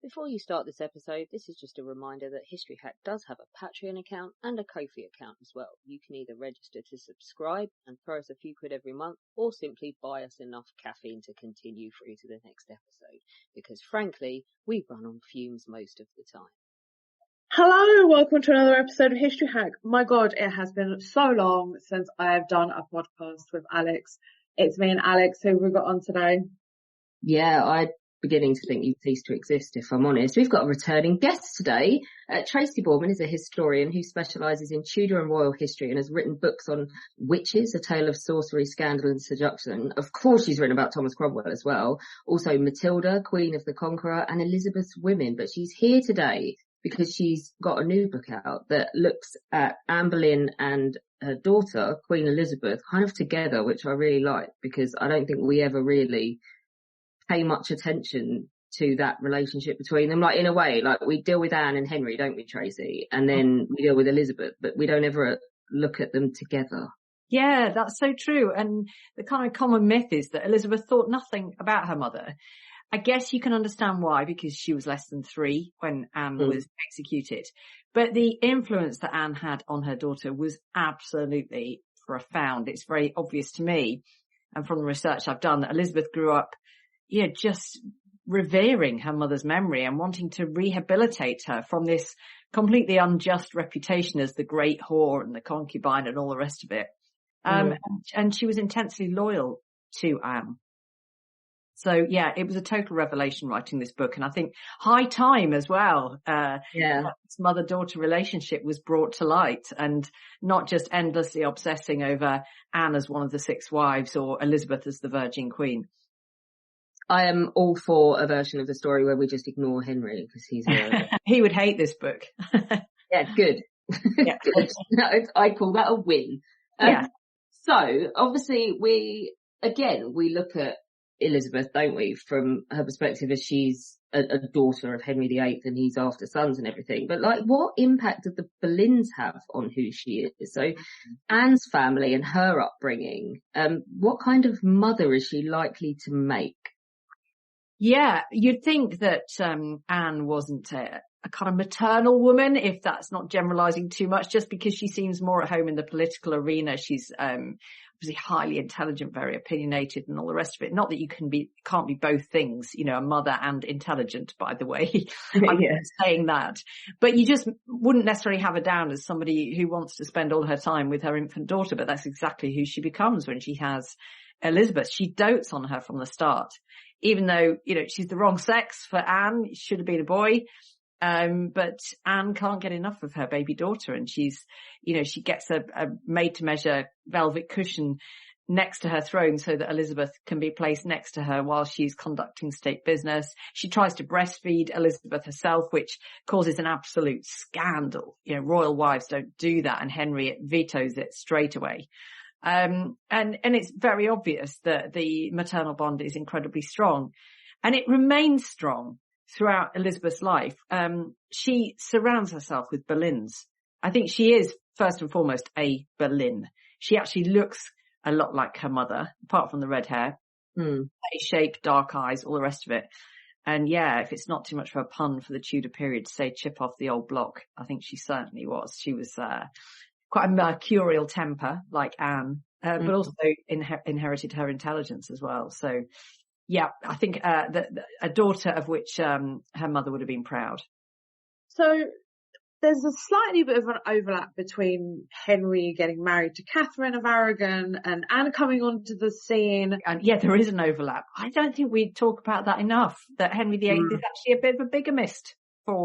Before you start this episode, this is just a reminder that History Hack does have a Patreon account and a Ko-fi account as well. You can either register to subscribe and throw us a few quid every month, or simply buy us enough caffeine to continue through to the next episode, because frankly, we run on fumes most of the time. Hello, welcome to another episode of History Hack. My God, it has been so long since I have done a podcast with Alex. It's me and Alex. Who we got on today? Yeah, I'm beginning to think you cease to exist, if I'm honest. We've got a returning guest today. Tracy Borman is a historian who specialises in Tudor and royal history and has written books on witches, A Tale of Sorcery, Scandal and Seduction. Of course, she's written about Thomas Cromwell as well. Also Matilda, Queen of the Conqueror, and Elizabeth's women. But she's here today because she's got a new book out that looks at Anne Boleyn and her daughter, Queen Elizabeth, kind of together, which I really like, because I don't think we ever really pay much attention to that relationship between them. Like, in a way, like we deal with Anne and Henry, don't we, Tracy? And then we deal with Elizabeth, but we don't ever look at them together. Yeah, that's so true. And the kind of common myth is that Elizabeth thought nothing about her mother. I guess you can understand why, because she was less than 3 when Anne was executed. But the influence that Anne had on her daughter was absolutely profound. It's very obvious to me, and from the research I've done, that Elizabeth grew up, just revering her mother's memory and wanting to rehabilitate her from this completely unjust reputation as the great whore and the concubine and all the rest of it. And she was intensely loyal to Anne. So yeah, it was a total revelation writing this book, and I think high time as well. This mother-daughter relationship was brought to light, and not just endlessly obsessing over Anne as one of the 6 wives or Elizabeth as the Virgin Queen. I am all for a version of the story where we just ignore Henry because he's he would hate this book. Yeah, good. Yeah. I call that a win. So obviously we look at Elizabeth, don't we, from her perspective as she's a daughter of Henry VIII and he's after sons and everything. But like, what impact did the Boleyns have on who she is? So Anne's family and her upbringing, what kind of mother is she likely to make? Yeah, you'd think that Anne wasn't a kind of maternal woman, if that's not generalising too much, just because she seems more at home in the political arena. She's obviously highly intelligent, very opinionated and all the rest of it. Not that you can't be both things, a mother and intelligent, by the way. I'm not saying that. But you just wouldn't necessarily have her down as somebody who wants to spend all her time with her infant daughter, but that's exactly who she becomes when she has Elizabeth. She dotes on her from the start. Even though, she's the wrong sex for Anne, it should have been a boy. But Anne can't get enough of her baby daughter, and she's, she gets a made to measure velvet cushion next to her throne so that Elizabeth can be placed next to her while she's conducting state business. She tries to breastfeed Elizabeth herself, which causes an absolute scandal. Royal wives don't do that, and Henry vetoes it straight away. And it's very obvious that the maternal bond is incredibly strong, and it remains strong throughout Elizabeth's life. She surrounds herself with Boleyns. I think she is first and foremost a Boleyn. She actually looks a lot like her mother, apart from the red hair, shape, dark eyes, all the rest of it. And yeah, if it's not too much of a pun for the Tudor period to say chip off the old block, I think she certainly was. She was quite a mercurial temper, like Anne, but also inherited her intelligence as well. So, yeah, I think a daughter of which her mother would have been proud. So there's a slightly bit of an overlap between Henry getting married to Catherine of Aragon and Anne coming onto the scene. And yeah, there is an overlap. I don't think we talk about that enough, that Henry VIII is actually a bit of a bigamist. We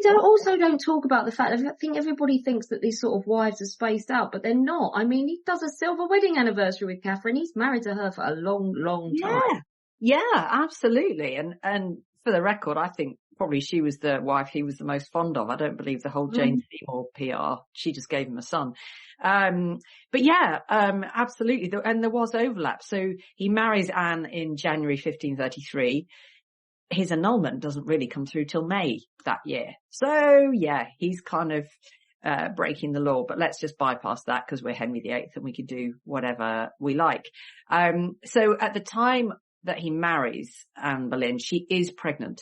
don't talk about the fact that I think everybody thinks that these sort of wives are spaced out, but they're not. I mean, he does a silver wedding anniversary with Catherine. He's married to her for a long, long time. Yeah, absolutely. And for the record, I think probably she was the wife he was the most fond of. I don't believe the whole Jane Seymour PR. She just gave him a son. But yeah, absolutely. And there was overlap. So he marries Anne in January 1533. His annulment doesn't really come through till May that year. So yeah, he's kind of breaking the law, but let's just bypass that because we're Henry VIII and we can do whatever we like. So at the time that he marries Anne Boleyn, she is pregnant.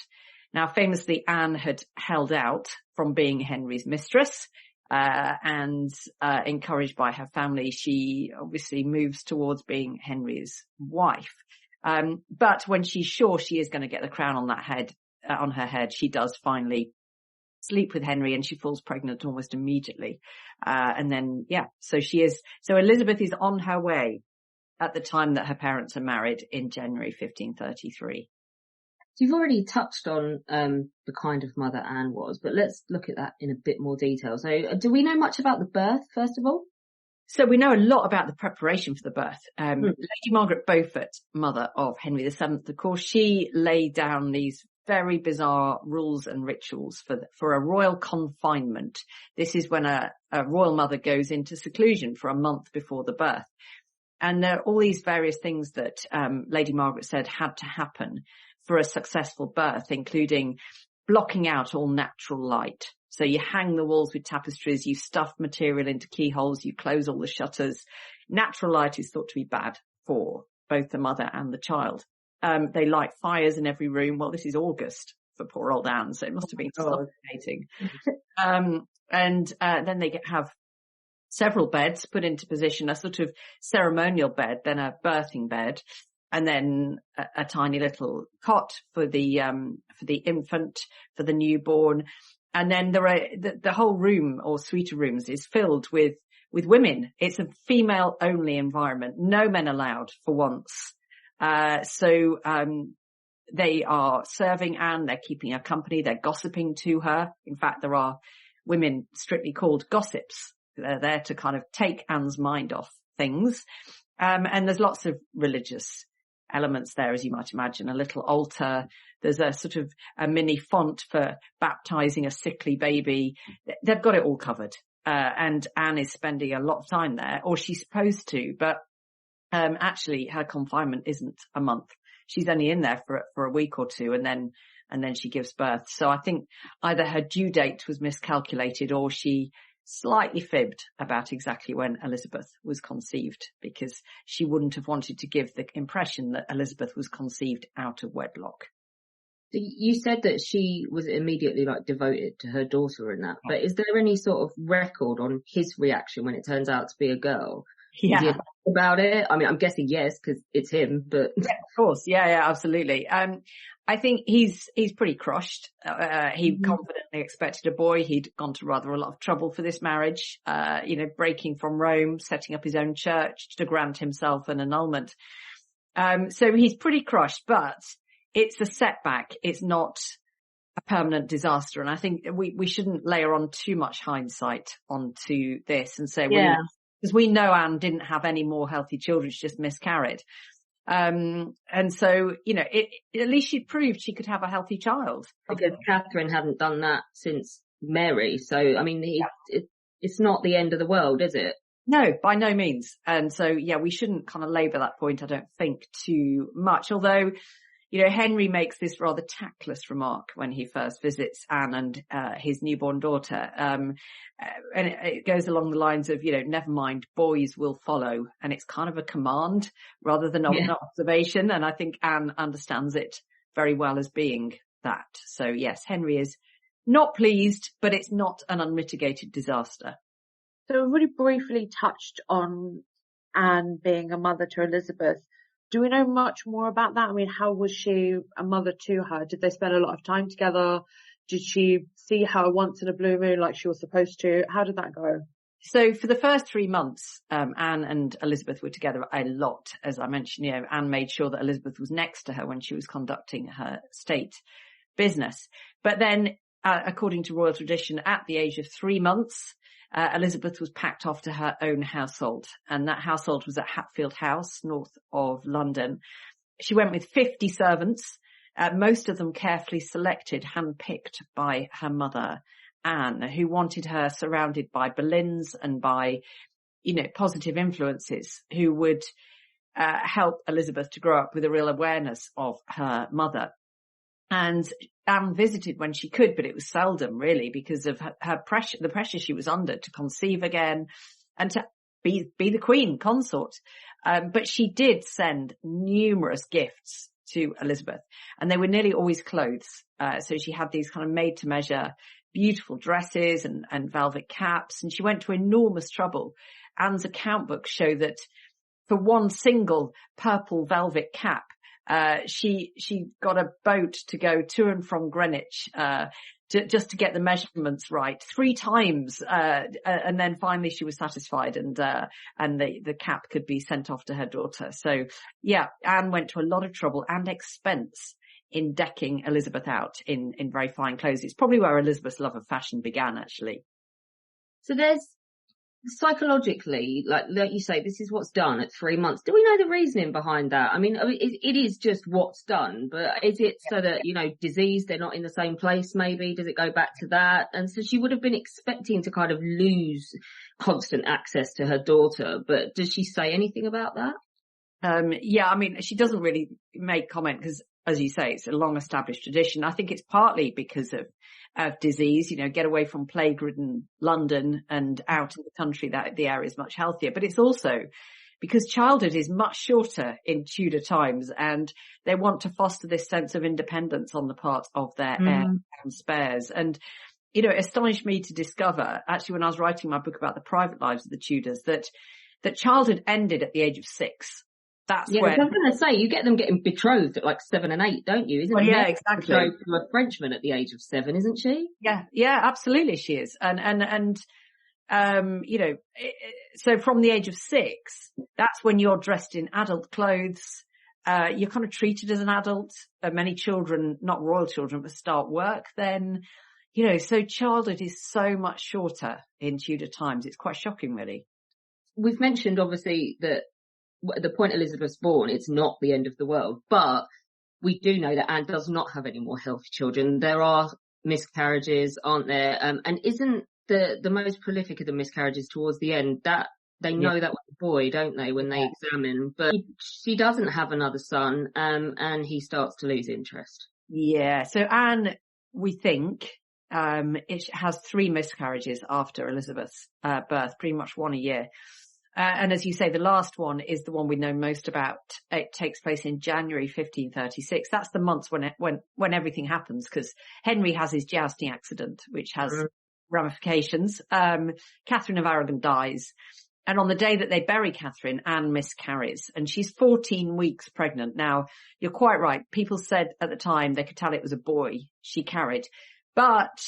Now, famously, Anne had held out from being Henry's mistress, and encouraged by her family, she obviously moves towards being Henry's wife. But when she's sure she is going to get the crown on her head, she does finally sleep with Henry, and she falls pregnant almost immediately. And then, so Elizabeth is on her way at the time that her parents are married in January 1533. You've already touched on the kind of mother Anne was, but let's look at that in a bit more detail. So do we know much about the birth, first of all? So we know a lot about the preparation for the birth. Lady Margaret Beaufort, mother of Henry VII, of course, she laid down these very bizarre rules and rituals for a royal confinement. This is when a royal mother goes into seclusion for a month before the birth. And there are all these various things that Lady Margaret said had to happen for a successful birth, including blocking out all natural light. So you hang the walls with tapestries, you stuff material into keyholes, you close all the shutters. Natural light is thought to be bad for both the mother and the child. They light fires in every room. Well, this is August for poor old Anne, so it must have been suffocating. And then they have several beds put into position, a sort of ceremonial bed, then a birthing bed, and then a tiny little cot for the infant, for the newborn. And then there are the whole room or suite of rooms is filled with women. It's a female only environment. No men allowed for once. So they are serving Anne. They're keeping her company. They're gossiping to her. In fact, there are women strictly called gossips. They're there to kind of take Anne's mind off things. And there's lots of religious elements there, as you might imagine, a little altar. There's a sort of a mini font for baptizing a sickly baby. They've got it all covered. And Anne is spending a lot of time there, or she's supposed to, but actually her confinement isn't a month. She's only in there for a week or two, and then she gives birth. So I think either her due date was miscalculated, or she slightly fibbed about exactly when Elizabeth was conceived, because she wouldn't have wanted to give the impression that Elizabeth was conceived out of wedlock. You said that she was immediately devoted to her daughter and that, but is there any sort of record on his reaction when it turns out to be a girl? Yeah. Did he talk about it? I mean, I'm guessing yes, because it's him, but. Yeah, of course. Yeah, absolutely. I think he's pretty crushed. He confidently expected a boy. He'd gone to rather a lot of trouble for this marriage, breaking from Rome, setting up his own church to grant himself an annulment. So he's pretty crushed, but it's a setback. It's not a permanent disaster. And I think we shouldn't layer on too much hindsight onto this and say, because we know Anne didn't have any more healthy children. She just miscarried. And so, at least she proved she could have a healthy child. Because Catherine hadn't done that since Mary. So, I mean, it's not the end of the world, is it? No, by no means. And so, we shouldn't kind of labour that point, I don't think, too much. Although, Henry makes this rather tactless remark when he first visits Anne and his newborn daughter. And it goes along the lines of, never mind, boys will follow. And it's kind of a command rather than an observation. And I think Anne understands it very well as being that. So yes, Henry is not pleased, but it's not an unmitigated disaster. So we really briefly touched on Anne being a mother to Elizabeth. Do we know much more about that? I mean, how was she a mother to her? Did they spend a lot of time together? Did she see her once in a blue moon like she was supposed to? How did that go? So for the first 3 months, Anne and Elizabeth were together a lot. As I mentioned, Anne made sure that Elizabeth was next to her when she was conducting her state business. But then, according to royal tradition, at the age of 3 months, Elizabeth was packed off to her own household, and that household was at Hatfield House, north of London. She went with 50 servants, most of them carefully selected, handpicked by her mother, Anne, who wanted her surrounded by Boleyns and by, positive influences who would help Elizabeth to grow up with a real awareness of her mother. And Anne visited when she could, but it was seldom really because of her pressure, the pressure she was under to conceive again and to be the queen consort. But she did send numerous gifts to Elizabeth, and they were nearly always clothes. So she had these kind of made to measure beautiful dresses and velvet caps, and she went to enormous trouble. Anne's account books show that for one single purple velvet cap, she got a boat to go to and from Greenwich, just to get the measurements right 3 times. And then finally she was satisfied, and the cap could be sent off to her daughter. So yeah, Anne went to a lot of trouble and expense in decking Elizabeth out in very fine clothes. It's probably where Elizabeth's love of fashion began, actually. So there's psychologically, like you say, this is what's done at 3 months. Do we know the reasoning behind that? I mean, it is just what's done, but is it so that, disease, they're not in the same place maybe? Does it go back to that? And so she would have been expecting to kind of lose constant access to her daughter, but does she say anything about that? Yeah, I mean, she doesn't really make comment because, as you say, it's a long established tradition. I think it's partly because of disease, get away from plague-ridden London and out in the country, that the area is much healthier. But it's also because childhood is much shorter in Tudor times, and they want to foster this sense of independence on the part of their heir and spares. And, it astonished me to discover, actually, when I was writing my book about the private lives of the Tudors, that childhood ended at the age of 6. That's I was going to say, you get them getting betrothed at like 7 and 8, don't you? Isn't well, yeah, exactly. Betrothed to a Frenchman at the age of 7, isn't she? Yeah, absolutely, she is. And so from the age of 6, that's when you're dressed in adult clothes. You're kind of treated as an adult. Many children, not royal children, but start work then. So childhood is so much shorter in Tudor times. It's quite shocking, really. We've mentioned, obviously, that at the point Elizabeth's born, it's not the end of the world, but we do know that Anne does not have any more healthy children. There are miscarriages, aren't there? And isn't the most prolific of the miscarriages towards the end that they know that was a boy, don't they, when they examine? But she doesn't have another son, and he starts to lose interest. Yeah. So Anne, we think, it has 3 miscarriages after Elizabeth's birth, pretty much 1 a year. And as you say, the last one is the one we know most about. It takes place in January 1536. That's the month when everything happens, because Henry has his jousting accident, which has ramifications. Catherine of Aragon dies. And on the day that they bury Catherine, Anne miscarries, and she's 14 weeks pregnant. Now, you're quite right. People said at the time they could tell it was a boy she carried, but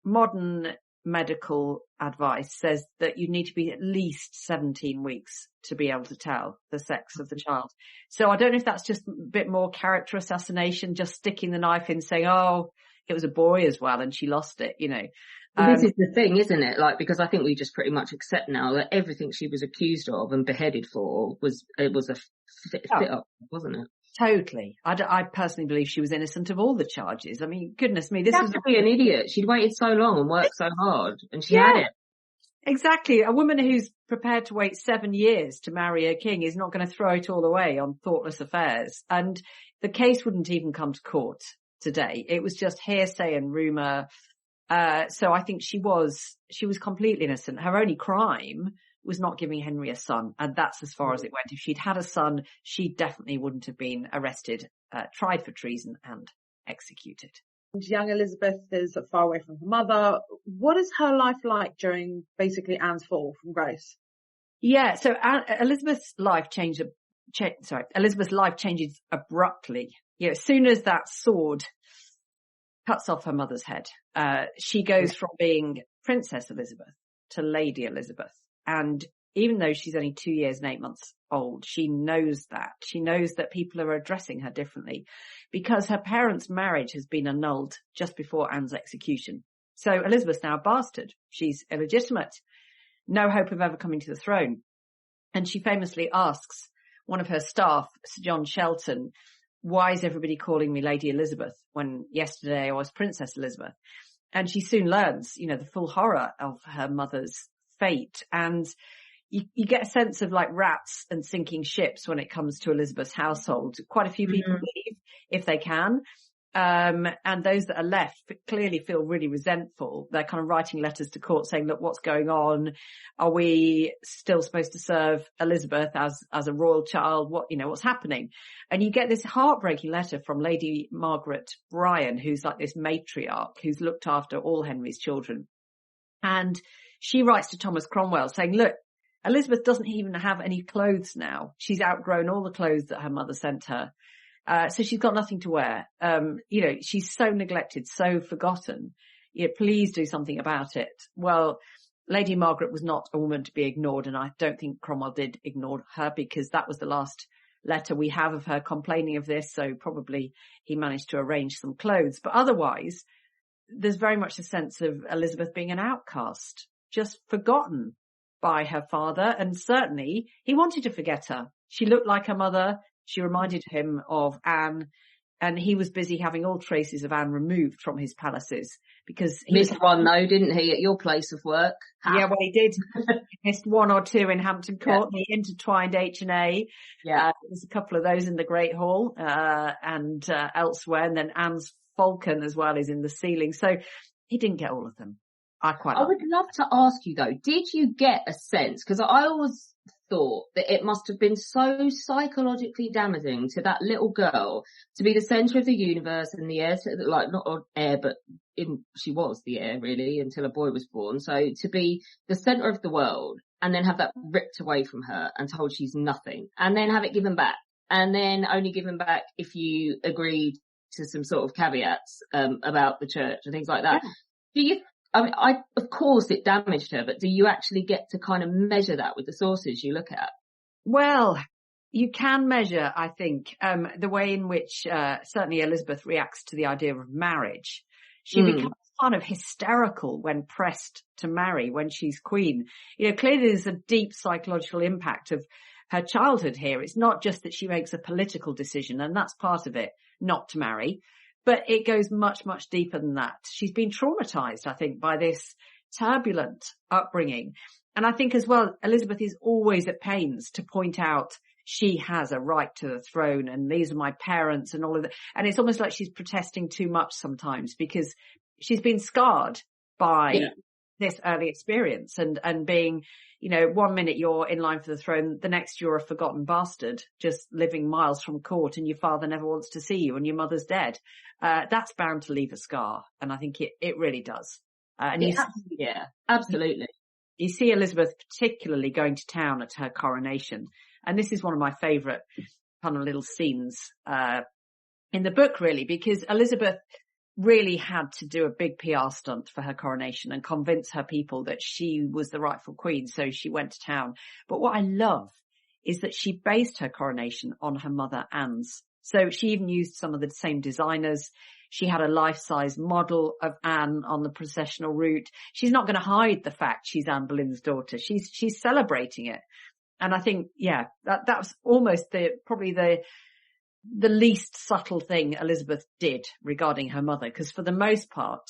modern medical advice says that you need to be at least 17 weeks to be able to tell the sex of the child. So I don't know if that's just a bit more character assassination, just sticking the knife in, saying, oh, it was a boy as well and she lost it, This is the thing, isn't it? Like, because I think we just pretty much accept now that everything she was accused of and beheaded for was a fit up, wasn't it? Totally. I personally believe she was innocent of all the charges. I mean, goodness me, this was to be an idiot. She'd waited so long and worked so hard, and she had it. Exactly. A woman who's prepared to wait 7 years to marry a king is not going to throw it all away on thoughtless affairs. And the case wouldn't even come to court today. It was just hearsay and rumour. So I think she was completely innocent. Her only crime was not giving Henry a son, and that's as far as it went. If she'd had a son, she definitely wouldn't have been arrested, tried for treason and executed. Young Elizabeth is far away from her mother. What is her life like during basically Anne's fall from grace? Yeah, so Elizabeth's life changes abruptly. As soon as that sword cuts off her mother's head, she goes from being Princess Elizabeth to Lady Elizabeth. And even though she's only 2 years and 8 months old, she knows that. She knows that people are addressing her differently because her parents' marriage has been annulled just before Anne's execution. So Elizabeth's now a bastard. She's illegitimate. No hope of ever coming to the throne. And she famously asks one of her staff, Sir John Shelton, why is everybody calling me Lady Elizabeth when yesterday I was Princess Elizabeth? And she soon learns, the full horror of her mother's fate. And you get a sense of like rats and sinking ships when it comes to Elizabeth's household. Quite a few people leave if they can. And those that are left clearly feel really resentful. They're kind of writing letters to court saying, look, what's going on? Are we still supposed to serve Elizabeth as a royal child? What's happening? And you get this heartbreaking letter from Lady Margaret Bryan, who's like this matriarch who's looked after all Henry's children. And she writes to Thomas Cromwell saying, look, Elizabeth doesn't even have any clothes now. She's outgrown all the clothes that her mother sent her. So she's got nothing to wear. She's so neglected, so forgotten. Please do something about it. Well, Lady Margaret was not a woman to be ignored, and I don't think Cromwell did ignore her, because that was the last letter we have of her complaining of this. So probably he managed to arrange some clothes. But otherwise, there's very much a sense of Elizabeth being an outcast, just forgotten by her father. And certainly he wanted to forget her. She looked like her mother. She reminded him of Anne, and he was busy having all traces of Anne removed from his palaces, because he missed one though, didn't he, at your place of work? Yeah, well, he did. He missed one or two in Hampton Court. Yeah. He intertwined H&A. Yeah. There's a couple of those in the Great Hall, and elsewhere. And then Anne's falcon as well is in the ceiling. So he didn't get all of them. I would love to ask you though, did you get a sense, because I always thought that it must have been so psychologically damaging to that little girl to be the centre of the universe and the heir to, like, not heir, but she was the heir really until a boy was born. So to be the centre of the world and then have that ripped away from her and told she's nothing, and then have it given back, and then only given back if you agreed to some sort of caveats about the church and things like that. Yeah. Of course it damaged her, but do you actually get to kind of measure that with the sources you look at? Well, you can measure, I think, the way in which certainly Elizabeth reacts to the idea of marriage. She becomes kind of hysterical when pressed to marry when she's queen. Clearly there's a deep psychological impact of her childhood here. It's not just that she makes a political decision, and that's part of it, not to marry. But it goes much, much deeper than that. She's been traumatized, I think, by this turbulent upbringing. And I think as well, Elizabeth is always at pains to point out she has a right to the throne and these are my parents and all of that. And it's almost like she's protesting too much sometimes, because she's been scarred by this early experience and being, 1 minute you're in line for the throne, the next you're a forgotten bastard, just living miles from court, and your father never wants to see you and your mother's dead. That's bound to leave a scar. And I think it really does. Absolutely. You see Elizabeth particularly going to town at her coronation. And this is one of my favourite kind of little scenes, in the book, really, because Elizabeth really had to do a big PR stunt for her coronation and convince her people that she was the rightful queen. So she went to town. But what I love is that she based her coronation on her mother Anne's. So she even used some of the same designers. She had a life-size model of Anne on the processional route. She's not going to hide the fact she's Anne Boleyn's daughter. She's celebrating it. And I think, that was almost probably the least subtle thing Elizabeth did regarding her mother, because for the most part,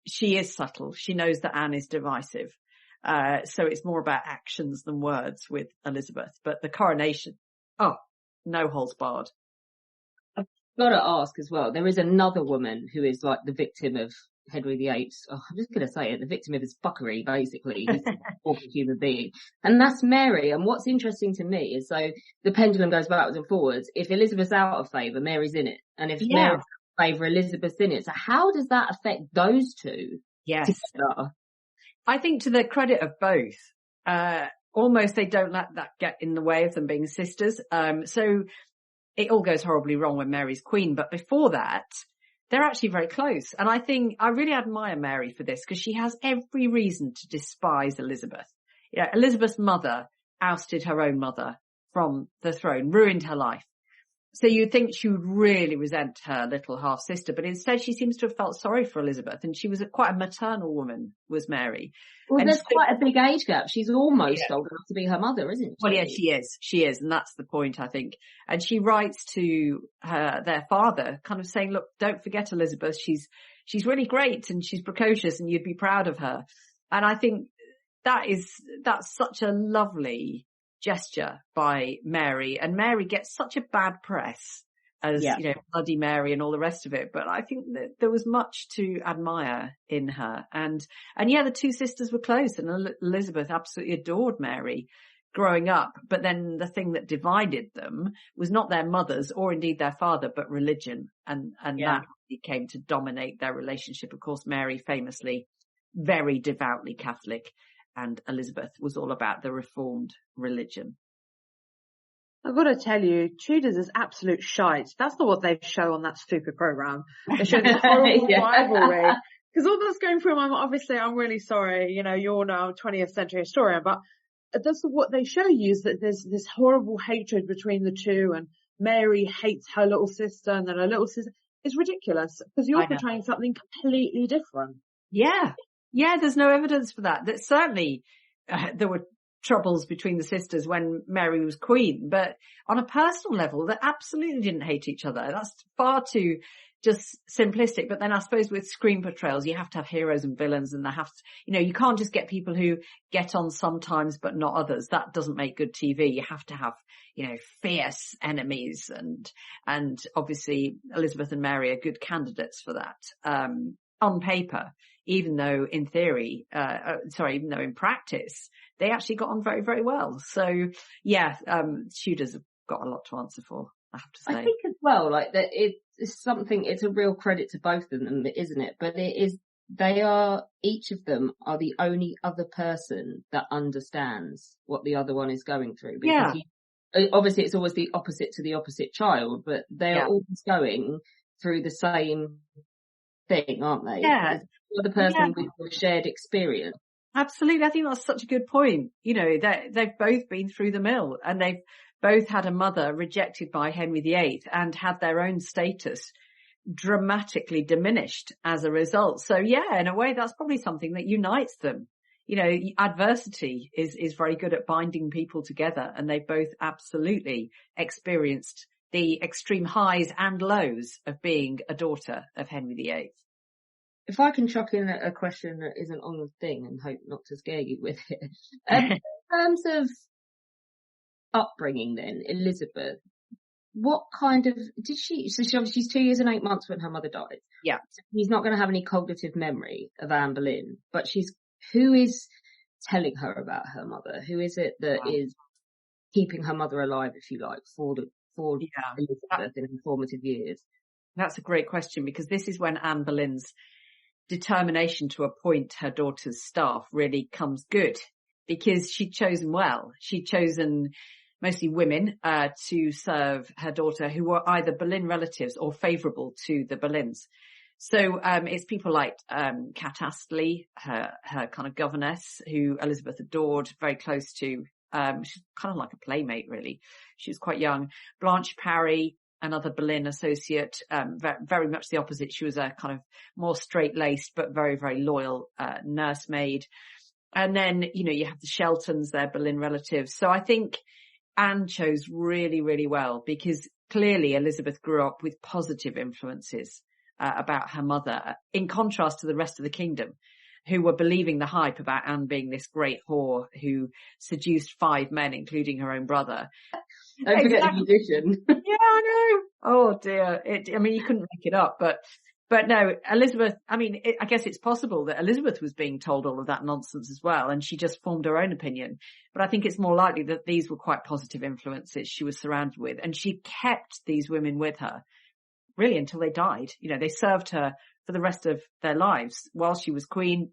she is subtle. She knows that Anne is divisive. So it's more about actions than words with Elizabeth. But the coronation, no holds barred. I've got to ask as well, there is another woman who is like the victim of Henry VIII. I'm just going to say it, the victim of his fuckery, basically. He's an awful human being. And that's Mary. And what's interesting to me is, so the pendulum goes backwards and forwards. If Elizabeth's out of favour, Mary's in it. And if Mary's out of favour, Elizabeth's in it. So how does that affect those two together? I think to the credit of both, almost they don't let that get in the way of them being sisters. So it all goes horribly wrong when Mary's queen. But before that, they're actually very close. And I think I really admire Mary for this, because she has every reason to despise Elizabeth. Elizabeth's mother ousted her own mother from the throne, ruined her life. So you'd think she would really resent her little half-sister, but instead she seems to have felt sorry for Elizabeth, and she was quite a maternal woman, was Mary. Well, and there's quite a big age gap. She's almost old enough to be her mother, isn't she? Well, yeah, she is, and that's the point, I think. And she writes to their father, kind of saying, look, don't forget Elizabeth, she's really great, and she's precocious, and you'd be proud of her. And I think that's such a lovely gesture by Mary, and Mary gets such a bad press as, you know, Bloody Mary and all the rest of it. But I think that there was much to admire in her. And yeah, the two sisters were close, and Elizabeth absolutely adored Mary growing up. But then the thing that divided them was not their mothers or indeed their father, but religion. And that came to dominate their relationship. Of course, Mary famously very devoutly Catholic, and Elizabeth was all about the Reformed religion. I've got to tell you, Tudors is absolute shite. That's not what they show on that stupid program. They show this horrible rivalry. Because all that's going through my mind, obviously, I'm really sorry, you know, you're now a 20th century historian, but that's what they show you, is that there's this horrible hatred between the two, and Mary hates her little sister, and then her little sister. It's ridiculous, because you're portraying something completely different. Yeah. Yeah, there's no evidence for that. That certainly there were troubles between the sisters when Mary was queen, but on a personal level, they absolutely didn't hate each other. That's far too just simplistic. But then I suppose with screen portrayals, you have to have heroes and villains, and they have to, you know, you can't just get people who get on sometimes but not others. That doesn't make good TV. You have to have, you know, fierce enemies, and obviously Elizabeth and Mary are good candidates for that. On paper, even though in theory, even though in practice, they actually got on very, very well. So yeah, Tudors have got a lot to answer for, I have to say. I think as well, like that it's something, it's a real credit to both of them, isn't it? But each of them are the only other person that understands what the other one is going through. Because obviously it's always the opposite to the opposite child, but they're always going through the same thing, aren't they? Yeah. The person with a shared experience. Absolutely. I think that's such a good point. You know, they've both been through the mill, and they've both had a mother rejected by Henry VIII and had their own status dramatically diminished as a result. So yeah, in a way, that's probably something that unites them. You know, adversity is very good at binding people together, and they've both absolutely experienced the extreme highs and lows of being a daughter of Henry VIII. If I can chuck in a question that isn't on the thing and hope not to scare you with it. In terms of upbringing then, Elizabeth, what kind of, she's 2 years and 8 months when her mother died. Yeah. So she's not going to have any cognitive memory of Anne Boleyn, but who is telling her about her mother? Who is it that is keeping her mother alive, if you like, for Elizabeth in her formative years? That's a great question, because this is when Anne Boleyn's determination to appoint her daughter's staff really comes good, because she'd chosen well. She'd chosen mostly women to serve her daughter who were either Boleyn relatives or favourable to the Boleyns. So it's people like Cat Astley, her kind of governess, who Elizabeth adored, very close to. She's kind of like a playmate, really. She was quite young. Blanche Parry, another Boleyn associate, very much the opposite. She was a kind of more straight-laced but very, very loyal nursemaid. And then, you know, you have the Sheltons, their Boleyn relatives. So I think Anne chose really, really well, because clearly Elizabeth grew up with positive influences about her mother, in contrast to the rest of the kingdom, who were believing the hype about Anne being this great whore who seduced 5 men, including her own brother. Don't forget the musician. Yeah, I know. Oh dear. I mean, you couldn't make it up, but no, Elizabeth, I mean, I guess it's possible that Elizabeth was being told all of that nonsense as well, and she just formed her own opinion. But I think it's more likely that these were quite positive influences she was surrounded with, and she kept these women with her really until they died. You know, they served her for the rest of their lives. While she was queen,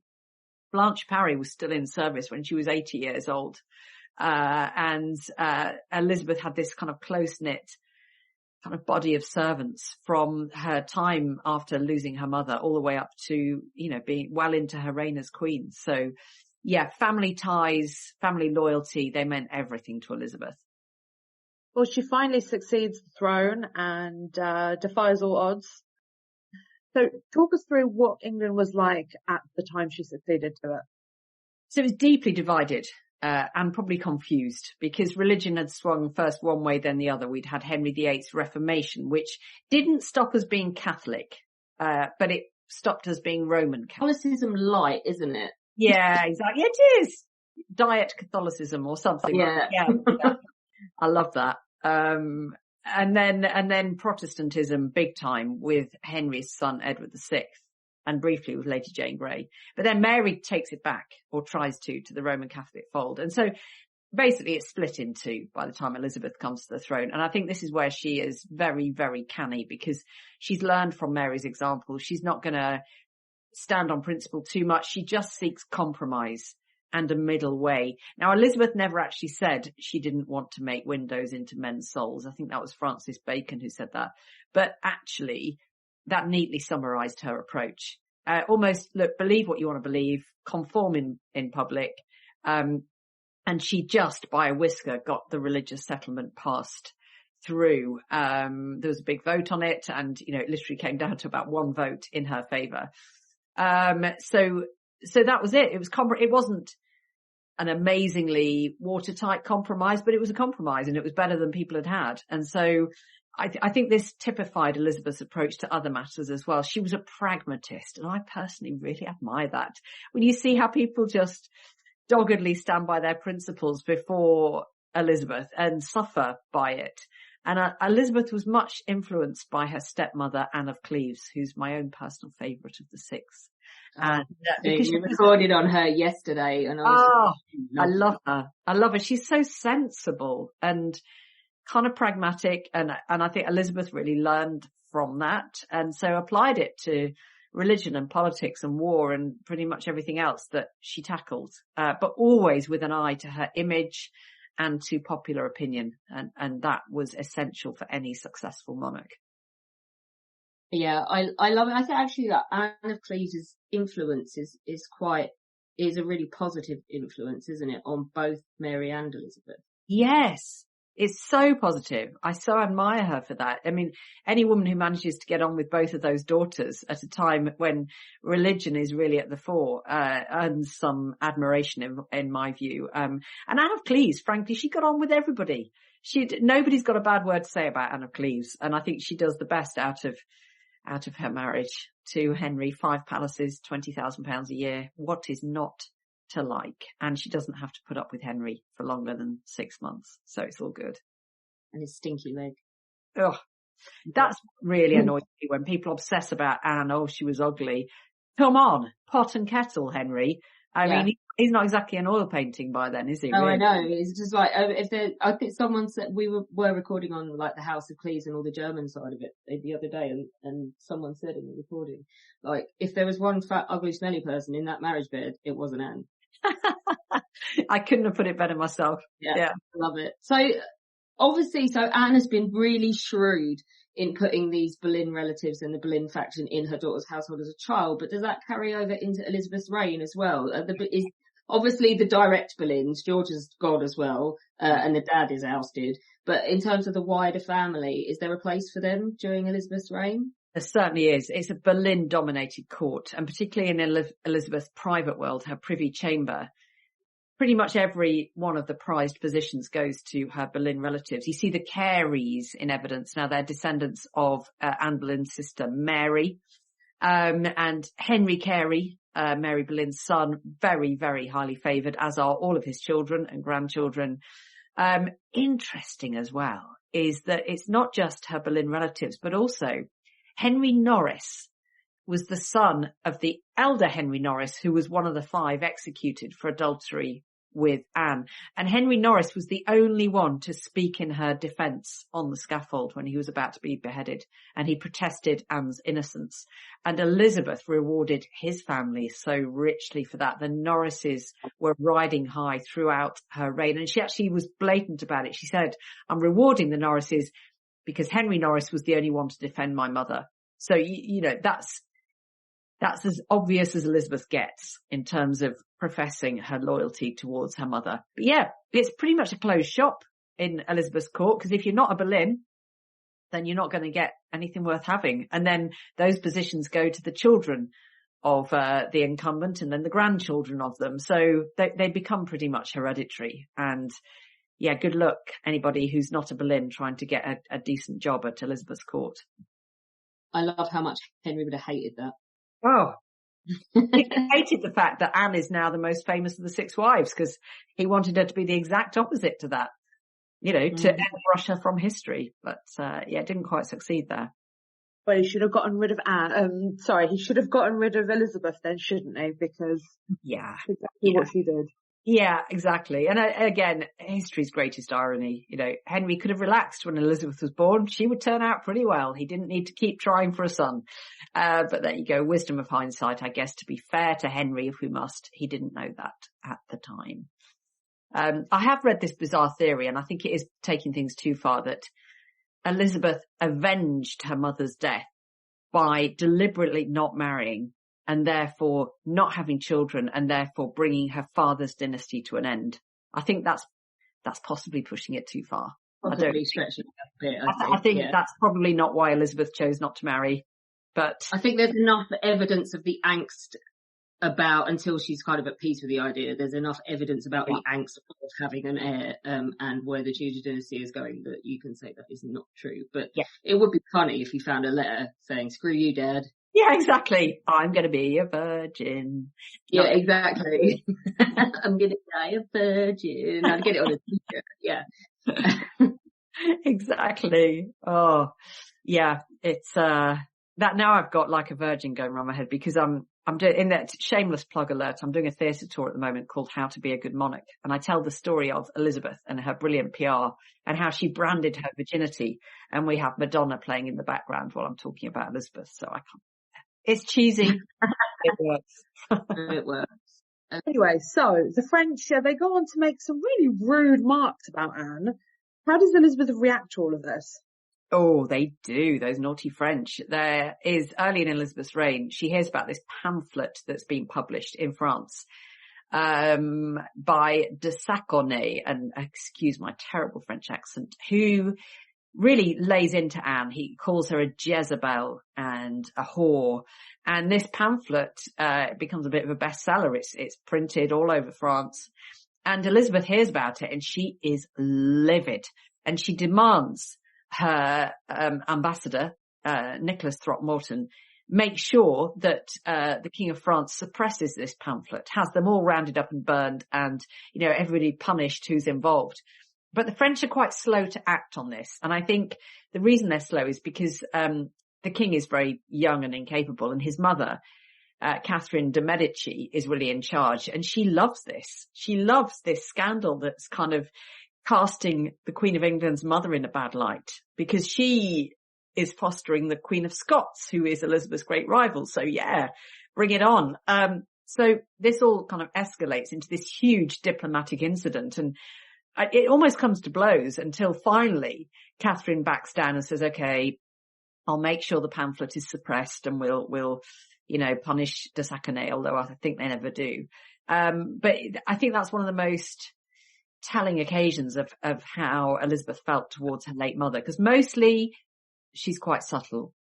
Blanche Parry was still in service when she was 80 years old. And Elizabeth had this kind of close-knit kind of body of servants from her time after losing her mother all the way up to, you know, being well into her reign as queen. So yeah, family ties, family loyalty, they meant everything to Elizabeth. Well, she finally succeeds the throne and defies all odds. So talk us through what England was like at the time she succeeded to it. So it was deeply divided and probably confused, because religion had swung first one way, then the other. We'd had Henry VIII's Reformation, which didn't stop us being Catholic, but it stopped us being Roman Catholic. Catholicism light, isn't it? Yeah, exactly. It is. Diet Catholicism or something. Yeah. Yeah. I love that. And then Protestantism big time with Henry's son, Edward VI, and briefly with Lady Jane Grey. But then Mary takes it back, or tries to the Roman Catholic fold. And so basically it's split in two by the time Elizabeth comes to the throne. And I think this is where she is very, very canny, because she's learned from Mary's example. She's not going to stand on principle too much. She just seeks compromise and a middle way. Now, Elizabeth never actually said she didn't want to make windows into men's souls. I think that was Francis Bacon who said that. But actually, that neatly summarised her approach. Almost, look, believe what you want to believe, conform in public. And she just, by a whisker, got the religious settlement passed through. There was a big vote on it, and, it literally came down to about one vote in her favour. So that was it. It wasn't an amazingly watertight compromise, but it was a compromise, and it was better than people had. And so I think this typified Elizabeth's approach to other matters as well. She was a pragmatist, and I personally really admire that. When you see how people just doggedly stand by their principles before Elizabeth and suffer by it. And Elizabeth was much influenced by her stepmother, Anne of Cleves, who's my own personal favourite of the six. And because you recorded on her yesterday, and I love her. I love her. She's so sensible and kind of pragmatic, and I think Elizabeth really learned from that, and so applied it to religion and politics and war and pretty much everything else that she tackled, but always with an eye to her image and to popular opinion, and that was essential for any successful monarch. Yeah, I love it. I think actually that Anne of Cleves' influence is a really positive influence, isn't it, on both Mary and Elizabeth? Yes, it's so positive. I so admire her for that. I mean, any woman who manages to get on with both of those daughters at a time when religion is really at the fore, earns some admiration in my view. And Anne of Cleves, frankly, she got on with everybody. Nobody's got a bad word to say about Anne of Cleves, and I think she does the best out of her marriage to Henry. 5 palaces, £20,000 a year. What is not to like? And she doesn't have to put up with Henry for longer than 6 months, so it's all good. And his stinky leg. Oh, that's really annoying me when people obsess about Anne. Oh, she was ugly. Come on, pot and kettle, Henry. I mean, he's not exactly an oil painting by then, is he? Oh, really? I know. It's just like, I think someone said, we were recording on like the House of Cleves and all the German side of it the other day, and someone said in the recording, like, if there was one fat, ugly, smelly person in that marriage bed, it wasn't Anne. I couldn't have put it better myself. Yeah. Love it. So obviously, Anne has been really shrewd in putting these Boleyn relatives and the Boleyn faction in her daughter's household as a child, but does that carry over into Elizabeth's reign as well? Is obviously the direct Boleyns, George is gone as well, and the dad is ousted, but in terms of the wider family, is there a place for them during Elizabeth's reign? There certainly is. It's a Boleyn-dominated court, and particularly in Elizabeth's private world, her privy chamber, pretty much every one of the prized positions goes to her Boleyn relatives. You see the Careys in evidence. Now, they're descendants of Anne Boleyn's sister, Mary, and Henry Carey, Mary Boleyn's son, very, very highly favoured, as are all of his children and grandchildren. Interesting as well is that it's not just her Boleyn relatives, but also Henry Norris was the son of the elder Henry Norris, who was one of the 5 executed for adultery with Anne. And Henry Norris was the only one to speak in her defence on the scaffold when he was about to be beheaded, and he protested Anne's innocence. And Elizabeth rewarded his family so richly for that. The Norrises were riding high throughout her reign, and she actually was blatant about it. She said, I'm rewarding the Norrises because Henry Norris was the only one to defend my mother. So, that's as obvious as Elizabeth gets in terms of professing her loyalty towards her mother. But yeah, it's pretty much a closed shop in Elizabeth's court, because if you're not a Boleyn, then you're not going to get anything worth having. And then those positions go to the children of the incumbent and then the grandchildren of them. So they become pretty much hereditary. And yeah, good luck anybody who's not a Boleyn trying to get a decent job at Elizabeth's court. I love how much Henry would have hated that. Oh, he hated the fact that Anne is now the most famous of the 6 wives, because he wanted her to be the exact opposite to that. to airbrush her from history. But, it didn't quite succeed there. But he should have gotten rid of Anne. He should have gotten rid of Elizabeth then, shouldn't he? Because exactly what she did. Yeah, exactly. And again, history's greatest irony. Henry could have relaxed when Elizabeth was born. She would turn out pretty well. He didn't need to keep trying for a son. But there you go. Wisdom of hindsight, I guess, to be fair to Henry, if we must. He didn't know that at the time. I have read this bizarre theory, and I think it is taking things too far, that Elizabeth avenged her mother's death by deliberately not marrying and therefore not having children and therefore bringing her father's dynasty to an end. I think that's possibly pushing it too far. Possibly stretching it a bit. I think that's probably not why Elizabeth chose not to marry. But I think there's enough evidence of the angst about, until she's kind of at peace with the idea, there's enough evidence about the angst of having an heir and where the Tudor dynasty is going that you can say that is not true. But it would be funny if you found a letter saying, screw you, Dad. Yeah, exactly. I'm going to be a virgin. Yeah, exactly. I'm going to die a virgin. I'd get it on a t-shirt. Yeah. Exactly. Oh, yeah. It's, that now I've got like a virgin going around my head, because I'm doing, in that shameless plug alert, I'm doing a theatre tour at the moment called How to Be a Good Monarch. And I tell the story of Elizabeth and her brilliant PR and how she branded her virginity. And we have Madonna playing in the background while I'm talking about Elizabeth. So I can't. It's cheesy. It works. It works. Anyway, so the French, they go on to make some really rude remarks about Anne. How does Elizabeth react to all of this? Oh, they do, those naughty French. There is, early in Elizabeth's reign, she hears about this pamphlet that's been published in France by de Saconnet, and excuse my terrible French accent, who really lays into Anne. He calls her a Jezebel and a whore. And this pamphlet becomes a bit of a bestseller. It's printed all over France. And Elizabeth hears about it and she is livid. And she demands her ambassador, Nicholas Throckmorton, make sure that the King of France suppresses this pamphlet, has them all rounded up and burned, and, everybody punished who's involved. But the French are quite slow to act on this. And I think the reason they're slow is because the king is very young and incapable, and his mother, Catherine de Medici, is really in charge. And she loves this. She loves this scandal that's kind of casting the Queen of England's mother in a bad light, because she is fostering the Queen of Scots, who is Elizabeth's great rival. So yeah, bring it on. So this all kind of escalates into this huge diplomatic incident, and it almost comes to blows until finally Catherine backs down and says, okay, I'll make sure the pamphlet is suppressed and we'll punish de Saconnet, although I think they never do. But I think that's one of the most telling occasions of how Elizabeth felt towards her late mother, because mostly she's quite subtle.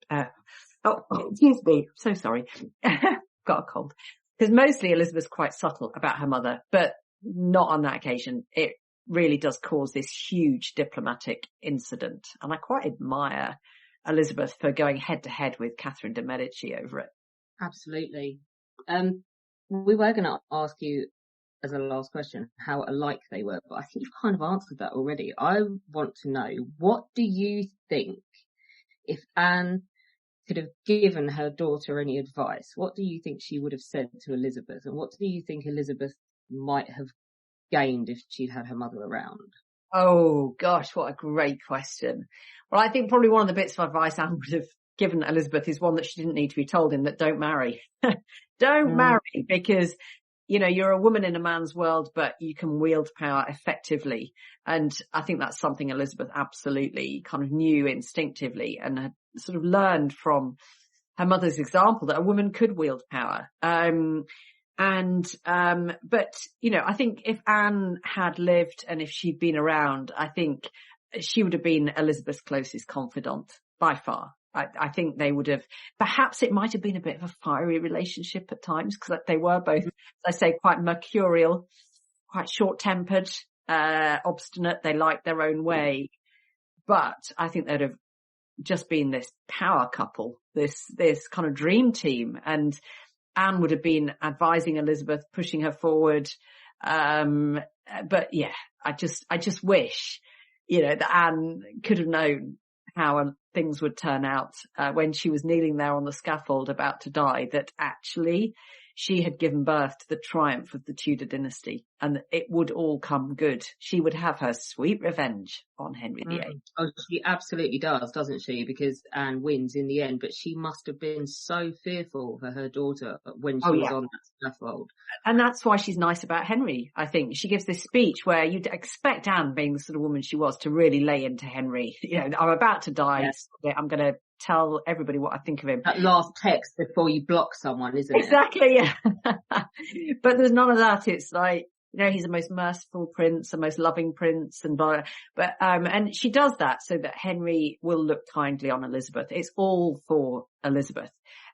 Excuse me. So sorry. Got a cold. Because mostly Elizabeth's quite subtle about her mother, but not on that occasion. It really does cause this huge diplomatic incident. And I quite admire Elizabeth for going head to head with Catherine de Medici over it. Absolutely. We were going to ask you as a last question how alike they were, but I think you've kind of answered that already. I want to know, what do you think, if Anne could have given her daughter any advice, what do you think she would have said to Elizabeth? And what do you think Elizabeth might have gained if she'd had her mother around? Oh gosh, what a great question. Well, I think probably one of the bits of advice Anne would have given Elizabeth is one that she didn't need to be told, in that don't marry. Don't marry, because, you're a woman in a man's world, but you can wield power effectively. And I think that's something Elizabeth absolutely kind of knew instinctively and had sort of learned from her mother's example, that a woman could wield power. But, I think if Anne had lived and if she'd been around, I think she would have been Elizabeth's closest confidant by far. I think they would have, perhaps it might have been a bit of a fiery relationship at times, because they were both, as I say, quite mercurial, quite short-tempered, obstinate. They liked their own way. But I think they'd have just been this power couple, this kind of dream team. And Anne would have been advising Elizabeth, pushing her forward, But yeah, I just wish, that Anne could have known how things would turn out when she was kneeling there on the scaffold about to die, that actually she had given birth to the triumph of the Tudor dynasty and it would all come good. She would have her sweet revenge on Henry VIII. Oh, she absolutely does, doesn't she? Because Anne wins in the end, but she must have been so fearful for her daughter when she was on that scaffold. And that's why she's nice about Henry, I think. She gives this speech where you'd expect Anne, being the sort of woman she was, to really lay into Henry. I'm about to die. Yeah. I'm going to tell everybody what I think of him. That last text before you block someone, isn't it? Exactly, yeah. But there's none of that. It's like, he's the most merciful prince, the most loving prince, and blah. But, and she does that so that Henry will look kindly on Elizabeth. It's all for Elizabeth.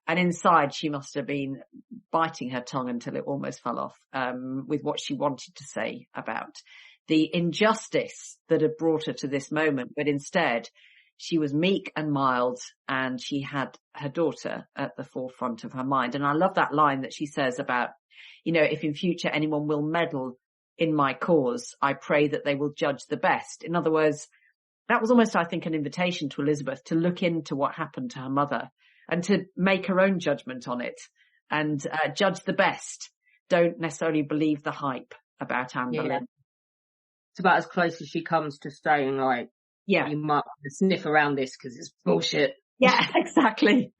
And inside she must have been biting her tongue until it almost fell off, with what she wanted to say about the injustice that had brought her to this moment. But instead, she was meek and mild, and she had her daughter at the forefront of her mind. And I love that line that she says about, if in future anyone will meddle in my cause, I pray that they will judge the best. In other words, that was almost, I think, an invitation to Elizabeth to look into what happened to her mother and to make her own judgment on it and judge the best. Don't necessarily believe the hype about Anne Boleyn. It's about as close as she comes to saying, like, you might sniff around this because it's bullshit. Yeah, exactly.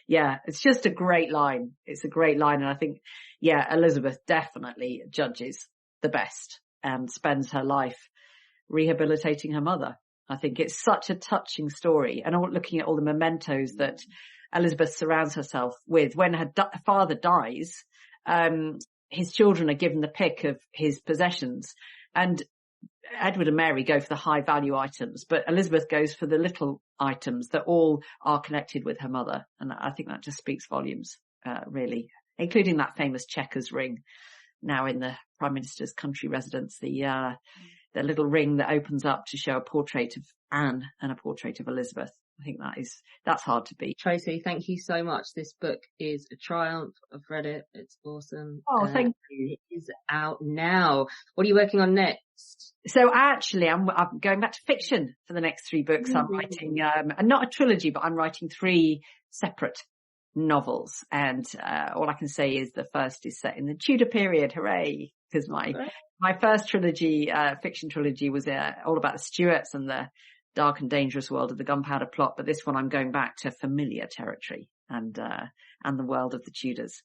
Yeah, it's just a great line. It's a great line. And I think, Elizabeth definitely judges the best and spends her life rehabilitating her mother. I think it's such a touching story. And looking at all the mementos that Elizabeth surrounds herself with. When her father dies, his children are given the pick of his possessions. And Edward and Mary go for the high value items, but Elizabeth goes for the little items that all are connected with her mother. And I think that just speaks volumes, really, including that famous checkers ring now in the Prime Minister's country residence, the little ring that opens up to show a portrait of Anne and a portrait of Elizabeth. I think that's hard to beat. Tracy, thank you so much. This book is a triumph. I've read it. It's awesome. Oh, thank you. It is out now. What are you working on next? So actually, I'm going back to fiction for the next 3 books. I'm writing, not a trilogy, but I'm writing 3 separate novels. And all I can say is the first is set in the Tudor period. Hooray! Because my first trilogy, fiction trilogy, was all about the Stuarts and the dark and dangerous world of the Gunpowder Plot. But this one, I'm going back to familiar territory and the world of the Tudors.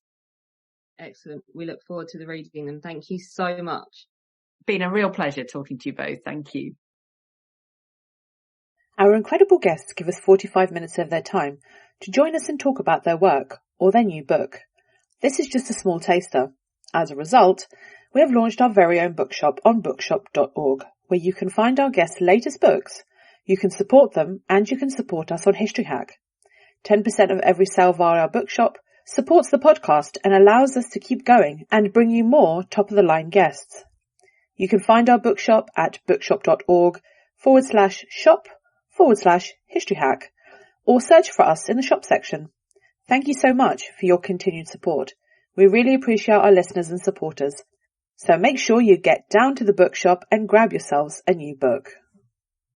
Excellent. We look forward to the reading, and thank you so much. Been a real pleasure talking to you both. Thank you. Our incredible guests give us 45 minutes of their time to join us and talk about their work or their new book. This is just a small taster. As a result, we have launched our very own bookshop on bookshop.org, where you can find our guests' latest books. You can support them, and you can support us on History Hack. 10% of every sale via our bookshop supports the podcast and allows us to keep going and bring you more top-of-the-line guests. You can find our bookshop at bookshop.org/shop/History Hack, or search for us in the shop section. Thank you so much for your continued support. We really appreciate our listeners and supporters. So make sure you get down to the bookshop and grab yourselves a new book.